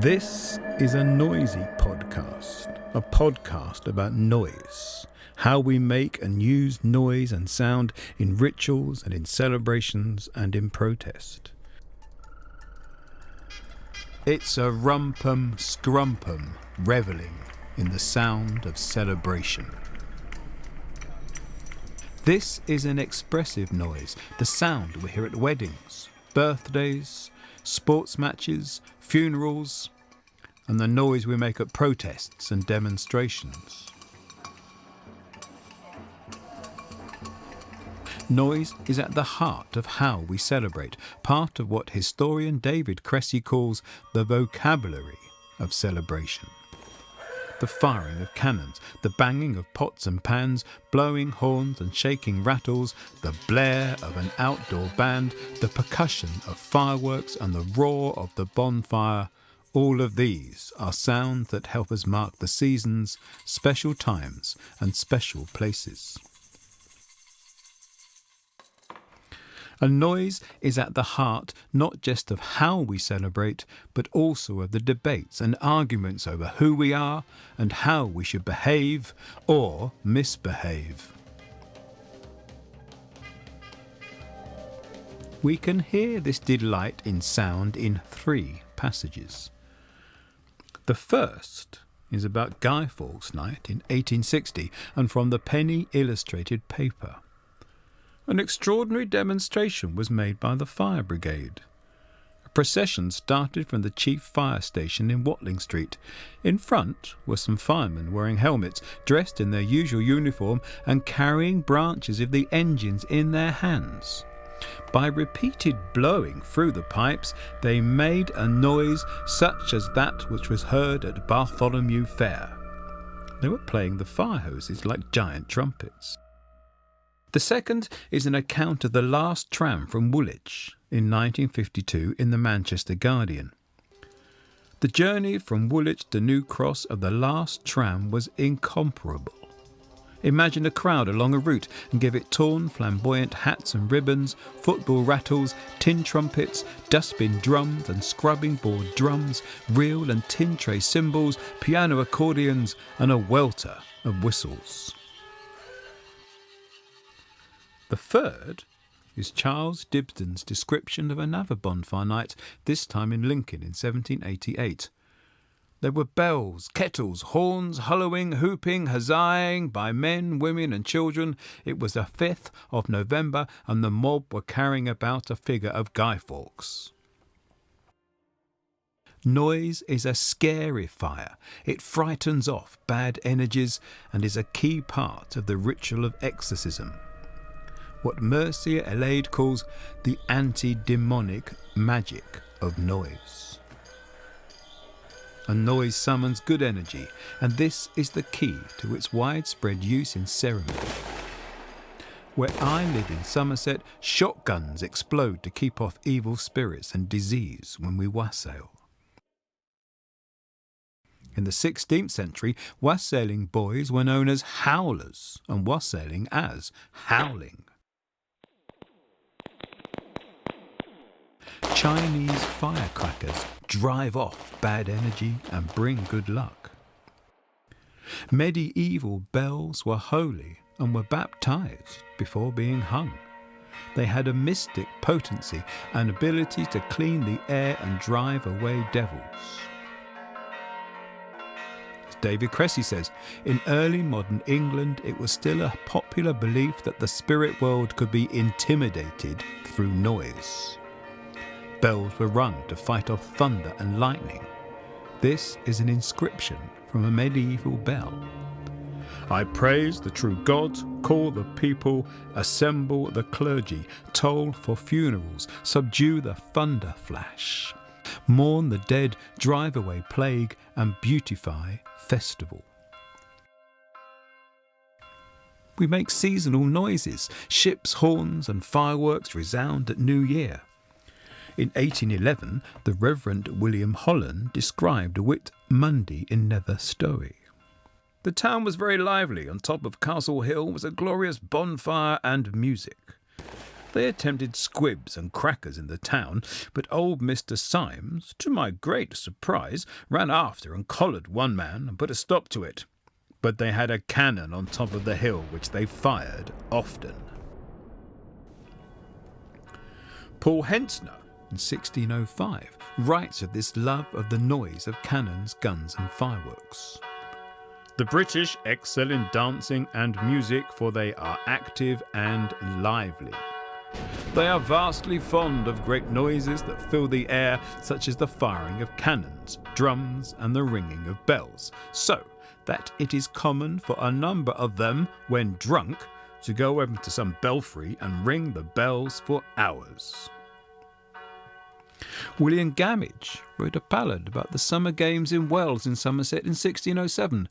This is a noisy podcast, a podcast about noise, how we make and use noise and sound in rituals and in celebrations and in protest. It's a rumpum scrumpum revelling in the sound of celebration. This is an expressive noise, the sound we hear at weddings, birthdays, sports matches, funerals, and the noise we make at protests and demonstrations. Noise is at the heart of how we celebrate, part of what historian David Cressy calls the vocabulary of celebration. The firing of cannons, the banging of pots and pans, blowing horns and shaking rattles, the blare of an outdoor band, the percussion of fireworks and the roar of the bonfire, all of these are sounds that help us mark the seasons, special times and special places. And noise is at the heart not just of how we celebrate, but also of the debates and arguments over who we are and how we should behave or misbehave. We can hear this delight in sound in 3 passages. The first is about Guy Fawkes Night in 1860 and from the penny illustrated paper. An extraordinary demonstration was made by the fire brigade. A procession started from the chief fire station in Watling Street. In front were some firemen wearing helmets, dressed in their usual uniform and carrying branches of the engines in their hands. By repeated blowing through the pipes, they made a noise such as that which was heard at Bartholomew Fair. They were playing the fire hoses like giant trumpets. The second is an account of the last tram from Woolwich in 1952 in the Manchester Guardian. The journey from Woolwich to New Cross of the last tram was incomparable. Imagine a crowd along a route and give it torn, flamboyant hats and ribbons, football rattles, tin trumpets, dustbin drums and scrubbing board drums, reel and tin tray cymbals, piano accordions and a welter of whistles. The third is Charles Dibdin's description of another bonfire night, this time in Lincoln in 1788. There were bells, kettles, horns, hollowing, whooping, huzzahing by men, women and children. It was the 5th of November and the mob were carrying about a figure of Guy Fawkes. Noise is a scarifier. It frightens off bad energies and is a key part of the ritual of exorcism. What Mercier Elade calls the anti-demonic magic of noise. A noise summons good energy, and this is the key to its widespread use in ceremony. Where I live in Somerset, shotguns explode to keep off evil spirits and disease when we wassail. In the 16th century, wassailing boys were known as howlers and wassailing as howling. Chinese firecrackers drive off bad energy and bring good luck. Medieval bells were holy and were baptized before being hung. They had a mystic potency and ability to clean the air and drive away devils. As David Cressy says, in early modern England it was still a popular belief that the spirit world could be intimidated through noise. Bells were rung to fight off thunder and lightning. This is an inscription from a medieval bell. I praise the true God, call the people, assemble the clergy, toll for funerals, subdue the thunder flash, mourn the dead, drive away plague, and beautify festival. We make seasonal noises. Ships' horns and fireworks resound at New Year. In 1811, the Reverend William Holland described a Whit Monday in Nether Stowey. The town was very lively. On top of Castle Hill was a glorious bonfire and music. They attempted squibs and crackers in the town, but old Mr. Symes, to my great surprise, ran after and collared one man and put a stop to it. But they had a cannon on top of the hill which they fired often. Paul Hentzner, in 1605, writes of this love of the noise of cannons, guns and fireworks. The British excel in dancing and music, for they are active and lively. They are vastly fond of great noises that fill the air, such as the firing of cannons, drums, and the ringing of bells, so that it is common for a number of them, when drunk, to go over to some belfry and ring the bells for hours. William Gamage wrote a ballad about the summer games in Wells in Somerset in 1607.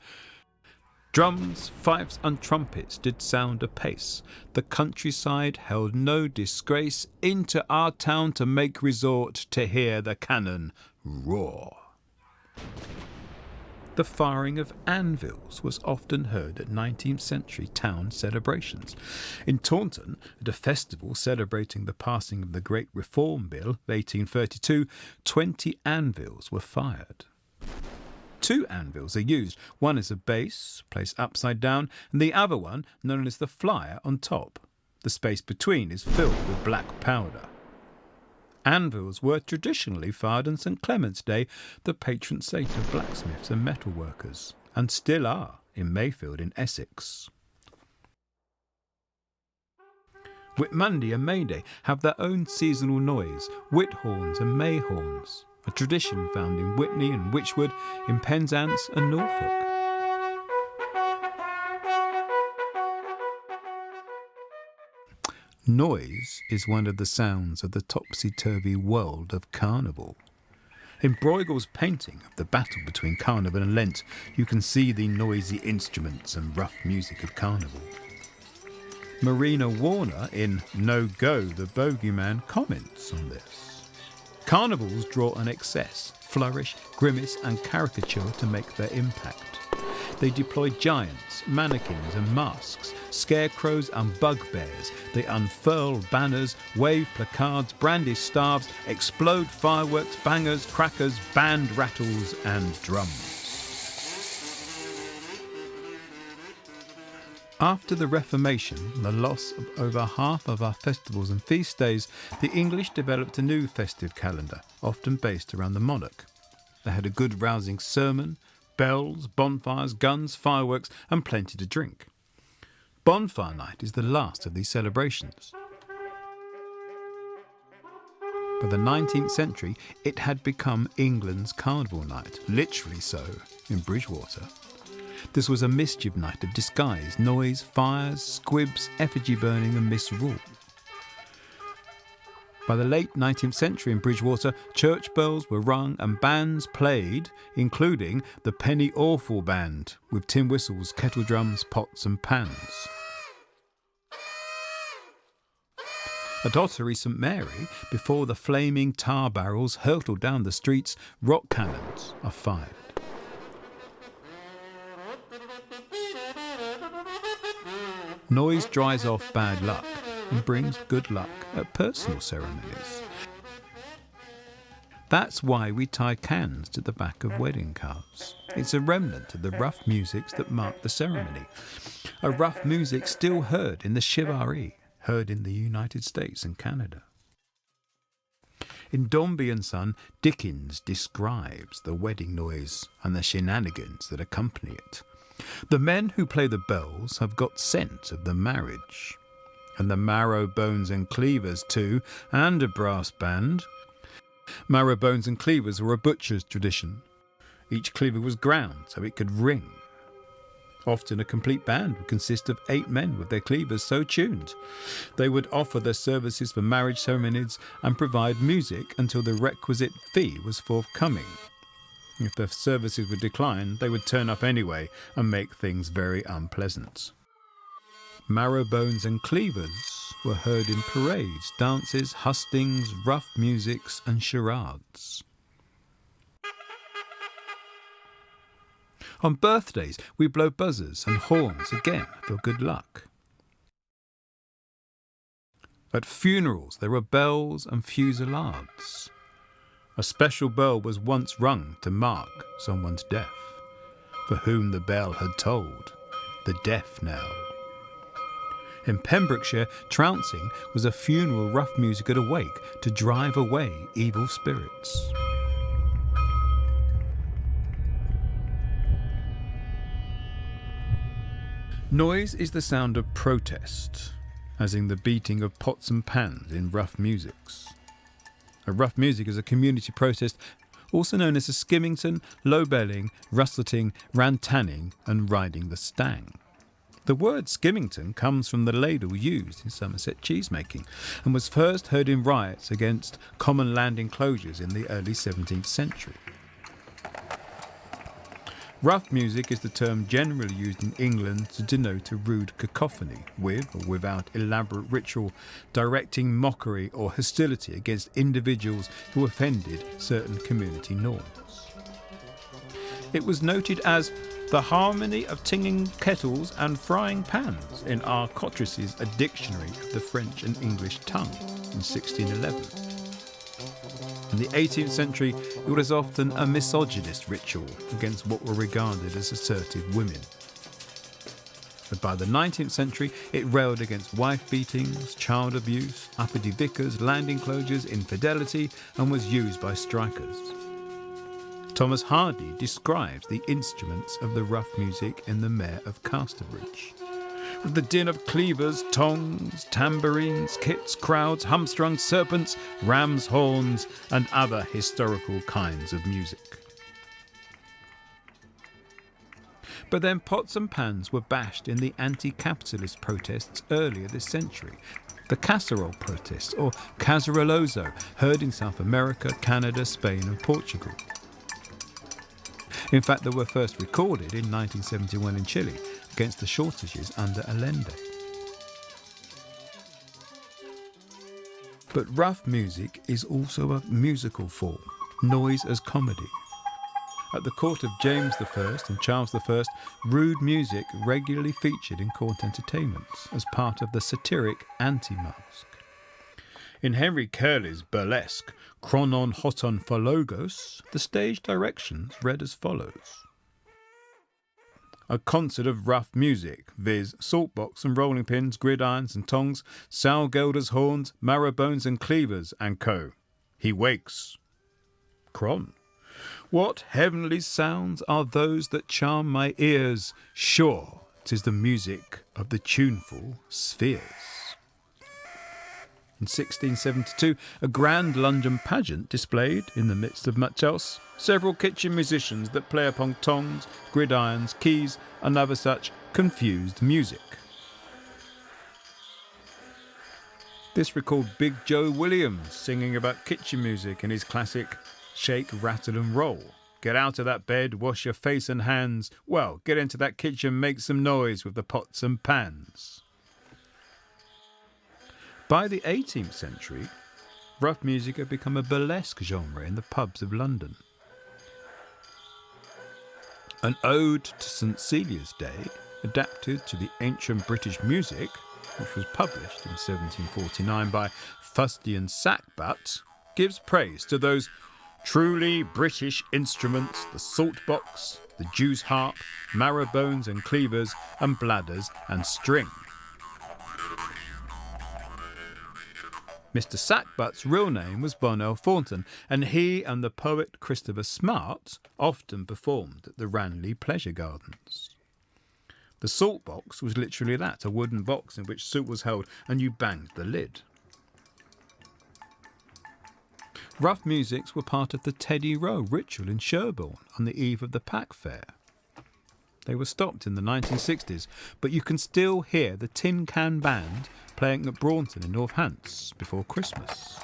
Drums, fifes and trumpets did sound apace. The countryside held no disgrace. Into our town to make resort, to hear the cannon roar. The firing of anvils was often heard at 19th century town celebrations. In Taunton, at a festival celebrating the passing of the Great Reform Bill of 1832, 20 anvils were fired. 2 anvils are used. One is a base, placed upside down, and the other one, known as the flyer, on top. The space between is filled with black powder. Anvils were traditionally fired on St. Clement's Day, the patron saint of blacksmiths and metalworkers, and still are in Mayfield in Essex. Whitmunday and May Day have their own seasonal noise, whit horns and May horns, a tradition found in Witney and Wychwood, in Penzance and Norfolk. Noise is one of the sounds of the topsy-turvy world of Carnival. In Bruegel's painting of the battle between Carnival and Lent, you can see the noisy instruments and rough music of Carnival. Marina Warner in No Go, the Bogeyman comments on this. Carnivals draw on excess, flourish, grimace and caricature to make their impact. They deploy giants, mannequins and masks, scarecrows and bugbears. They unfurl banners, wave placards, brandish staffs, explode fireworks, bangers, crackers, band rattles and drums. After the Reformation and the loss of over half of our festivals and feast days, the English developed a new festive calendar, often based around the monarch. They had a good rousing sermon, bells, bonfires, guns, fireworks, and plenty to drink. Bonfire night is the last of these celebrations. By the 19th century, it had become England's carnival night, literally so, in Bridgewater. This was a mischief night of disguise, noise, fires, squibs, effigy burning and misrule. By the late 19th century in Bridgewater, church bells were rung and bands played, including the Penny Awful Band, with tin whistles, kettle drums, pots and pans. At Ottery St Mary, before the flaming tar barrels hurtled down the streets, rock cannons are fired. Noise dries off bad luck and brings good luck at personal ceremonies. That's why we tie cans to the back of wedding cards. It's a remnant of the rough musics that marked the ceremony. A rough music still heard in the Chivary, heard in the United States and Canada. In Dombey and Son, Dickens describes the wedding noise and the shenanigans that accompany it. The men who play the bells have got scent of the marriage. And the marrow, bones and cleavers too, and a brass band. Marrow, bones and cleavers were a butcher's tradition. Each cleaver was ground so it could ring. Often a complete band would consist of 8 men with their cleavers so tuned. They would offer their services for marriage ceremonies and provide music until the requisite fee was forthcoming. If their services were declined, they would turn up anyway and make things very unpleasant. Marrow, bones and cleavers were heard in parades, dances, hustings, rough musics and charades. On birthdays, we blow buzzers and horns again for good luck. At funerals there were bells and fusillades. A special bell was once rung to mark someone's death, for whom the bell had tolled the death knell. In Pembrokeshire, trouncing was a funeral rough music at a wake to drive away evil spirits. Noise is the sound of protest, as in the beating of pots and pans in rough musics. A rough music is a community protest, also known as a skimmington, low-belling, rustleting, rantanning and riding the stang. The word skimmington comes from the ladle used in Somerset cheesemaking and was first heard in riots against common land enclosures in the early 17th century. Rough music is the term generally used in England to denote a rude cacophony, with or without elaborate ritual, directing mockery or hostility against individuals who offended certain community norms. It was noted as the harmony of tinging kettles and frying pans in R. Cottress's A Dictionary of the French and English Tongue in 1611. In the 18th century, it was often a misogynist ritual against what were regarded as assertive women. But by the 19th century, it railed against wife beatings, child abuse, uppity vicars, land enclosures, infidelity, and was used by strikers. Thomas Hardy describes the instruments of the rough music in The Mayor of Casterbridge. With the din of cleavers, tongs, tambourines, kits, crowds, humstrung serpents, rams' horns, and other historical kinds of music. But then pots and pans were bashed in the anti-capitalist protests earlier this century. The casserole protests, or caceroloso, heard in South America, Canada, Spain and Portugal. In fact, they were first recorded in 1971 in Chile against the shortages under Allende. But rough music is also a musical form, noise as comedy. At the court of James I and Charles I, rude music regularly featured in court entertainments as part of the satiric anti-masque. In Henry Curley's burlesque, Chronon Hoton Phologos, the stage directions read as follows. A concert of rough music, viz. Saltbox and rolling pins, gridirons and tongs, sow-gelders' horns, marrow-bones and cleavers, and co. He wakes. Cron. What heavenly sounds are those that charm my ears? Sure, 'tis the music of the tuneful spheres. In 1672, a grand London pageant displayed, in the midst of much else, several kitchen musicians that play upon tongs, gridirons, keys, and other such confused music. This recalled Big Joe Williams singing about kitchen music in his classic Shake, Rattle and Roll. Get out of that bed, wash your face and hands. Well, get into that kitchen, make some noise with the pots and pans. By the 18th century, rough music had become a burlesque genre in the pubs of London. An ode to St. Celia's Day, adapted to the ancient British music, which was published in 1749 by Fustian Sackbut, gives praise to those truly British instruments, the saltbox, the Jew's harp, marrow-bones and cleavers, and bladders and string. Mr. Sackbut's real name was Bonnell Thornton, and he and the poet Christopher Smart often performed at the Ranelagh Pleasure Gardens. The salt box was literally that, a wooden box in which soup was held and you banged the lid. Rough musics were part of the Teddy Row ritual in Sherborne on the eve of the Pack Fair. They were stopped in the 1960s, but you can still hear the Tin Can Band playing at Braunton in North Hants before Christmas.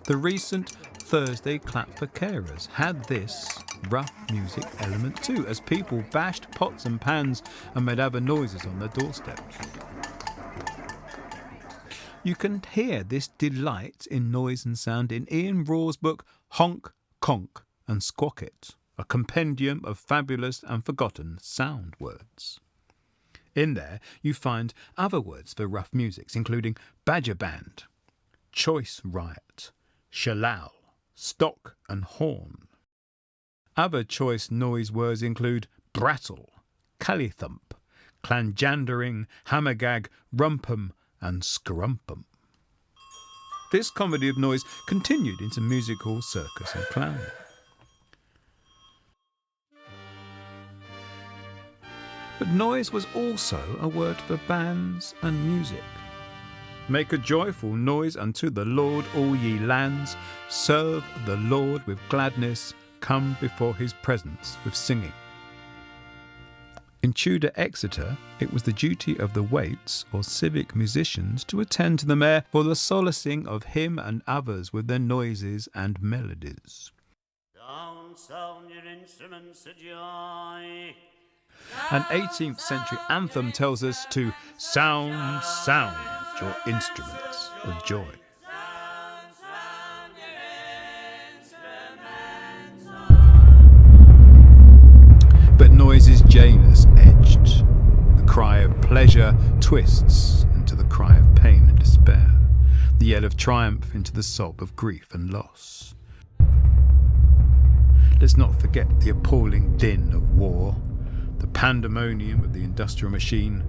The recent Thursday Clap for Carers had this rough music element too, as people bashed pots and pans and made other noises on their doorsteps. You can hear this delight in noise and sound in Ian Raw's book Honk, Conk and Squawk It, a compendium of fabulous and forgotten sound words. In there, you find other words for rough musics, including badger band, choice riot, shalal, stock and horn. Other choice noise words include brattle, callithump, clanjandering, hammergag, rumpum and scrumpum. This comedy of noise continued into music hall, circus and clowning. But noise was also a word for bands and music. Make a joyful noise unto the Lord, all ye lands. Serve the Lord with gladness. Come before his presence with singing. In Tudor Exeter, it was the duty of the waits or civic musicians to attend to the mayor for the solacing of him and others with their noises and melodies. Sound your instruments of joy. An 18th century anthem tells us to sound your instruments of joy. But noise is Janus-edged. The cry of pleasure twists into the cry of pain and despair, the yell of triumph into the sob of grief and loss. Let's not forget the appalling din of war, the pandemonium of the industrial machine,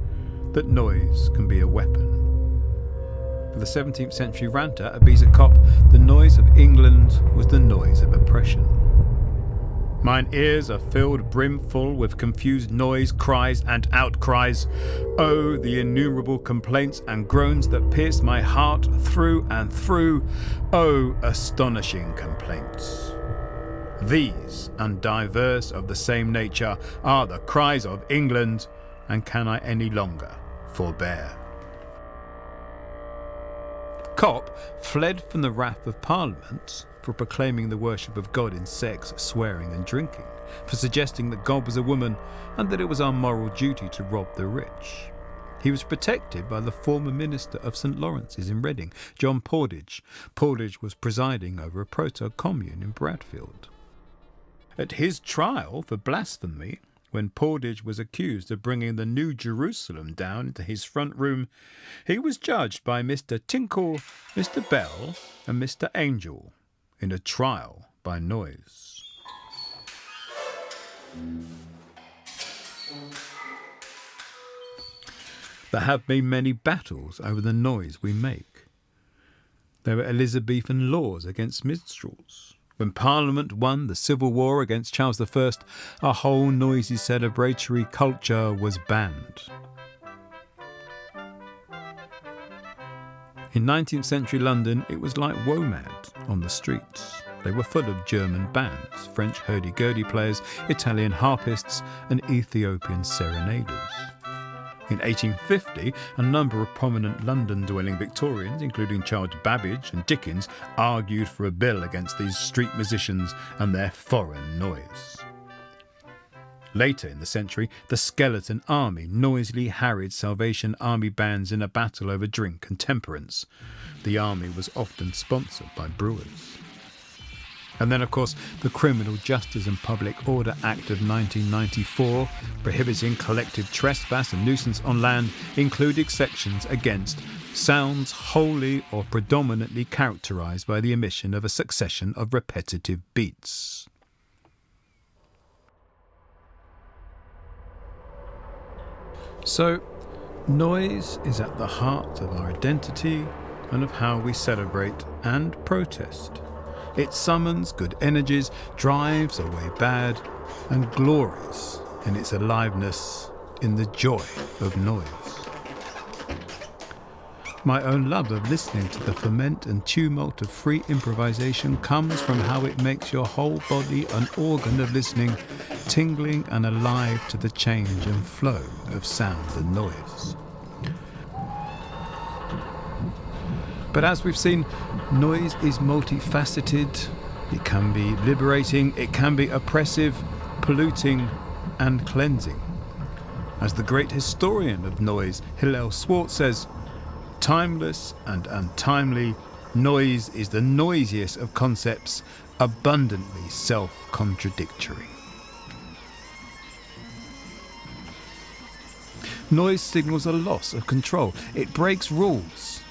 that noise can be a weapon. For the 17th century ranter, Abiza Kopp, the noise of England was the noise of oppression. Mine ears are filled brimful with confused noise, cries and outcries. Oh, the innumerable complaints and groans that pierce my heart through and through. Oh, astonishing complaints. These, and diverse of the same nature, are the cries of England, and can I any longer forbear? Kopp fled from the wrath of Parliament for proclaiming the worship of God in sex, swearing and drinking, for suggesting that God was a woman and that it was our moral duty to rob the rich. He was protected by the former minister of St Lawrence's in Reading, John Portage. Portage was presiding over a proto-commune in Bradfield. At his trial for blasphemy, when Portage was accused of bringing the New Jerusalem down into his front room, he was judged by Mr Tinkle, Mr Bell and Mr Angel in a trial by noise. There have been many battles over the noise we make. There were Elizabethan laws against minstrels. When Parliament won the Civil War against Charles I, a whole noisy celebratory culture was banned. In 19th century London, it was like WOMAD on the streets. They were full of German bands, French hurdy-gurdy players, Italian harpists and Ethiopian serenaders. In 1850, a number of prominent London-dwelling Victorians, including Charles Babbage and Dickens, argued for a bill against these street musicians and their foreign noise. Later in the century, the Skeleton Army noisily harried Salvation Army bands in a battle over drink and temperance. The army was often sponsored by brewers. And then, of course, the Criminal Justice and Public Order Act of 1994, prohibiting collective trespass and nuisance on land, included sections against sounds wholly or predominantly characterised by the emission of a succession of repetitive beats. So, noise is at the heart of our identity and of how we celebrate and protest. It summons good energies, drives away bad, and glories in its aliveness in the joy of noise. My own love of listening to the ferment and tumult of free improvisation comes from how it makes your whole body an organ of listening, tingling and alive to the change and flow of sound and noise. But as we've seen, noise is multifaceted. It can be liberating, it can be oppressive, polluting and cleansing. As the great historian of noise, Hillel Swartz, says, timeless and untimely, noise is the noisiest of concepts, abundantly self-contradictory. Noise signals a loss of control. It breaks rules.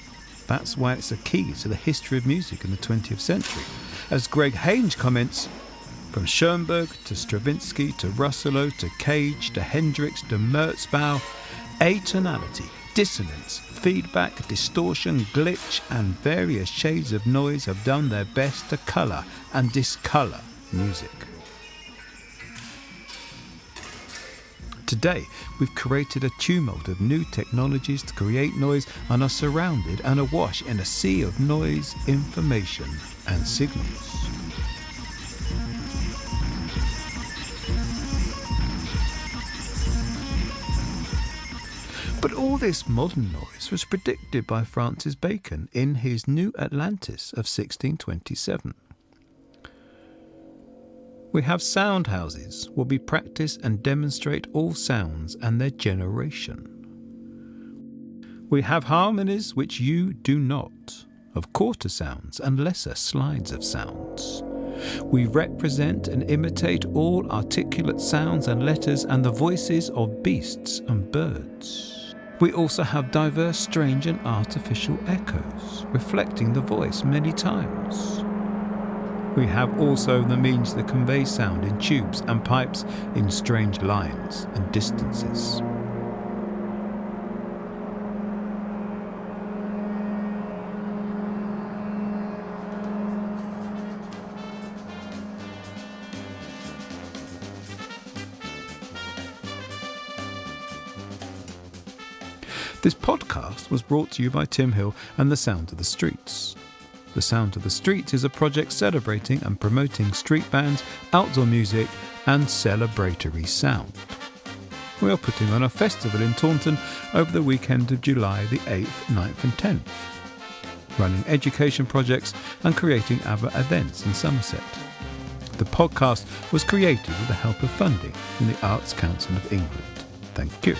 That's why it's a key to the history of music in the 20th century. As Greg Hange comments, from Schoenberg to Stravinsky to Russell to Cage to Hendrix to Merzbow, atonality, dissonance, feedback, distortion, glitch and various shades of noise have done their best to colour and discolour music. Today, we've created a tumult of new technologies to create noise and are surrounded and awash in a sea of noise, information and signals. But all this modern noise was predicted by Francis Bacon in his New Atlantis of 1627. We have sound houses where we practice and demonstrate all sounds and their generation. We have harmonies which you do not, of quarter sounds and lesser slides of sounds. We represent and imitate all articulate sounds and letters and the voices of beasts and birds. We also have diverse strange and artificial echoes, reflecting the voice many times. We have also the means to convey sound in tubes and pipes in strange lines and distances. This podcast was brought to you by Tim Hill and The Sound of the Streets. The Sound of the Streets is a project celebrating and promoting street bands, outdoor music and celebratory sound. We are putting on a festival in Taunton over the weekend of July the 8th, 9th and 10th, running education projects and creating other events in Somerset. The podcast was created with the help of funding from the Arts Council of England. Thank you.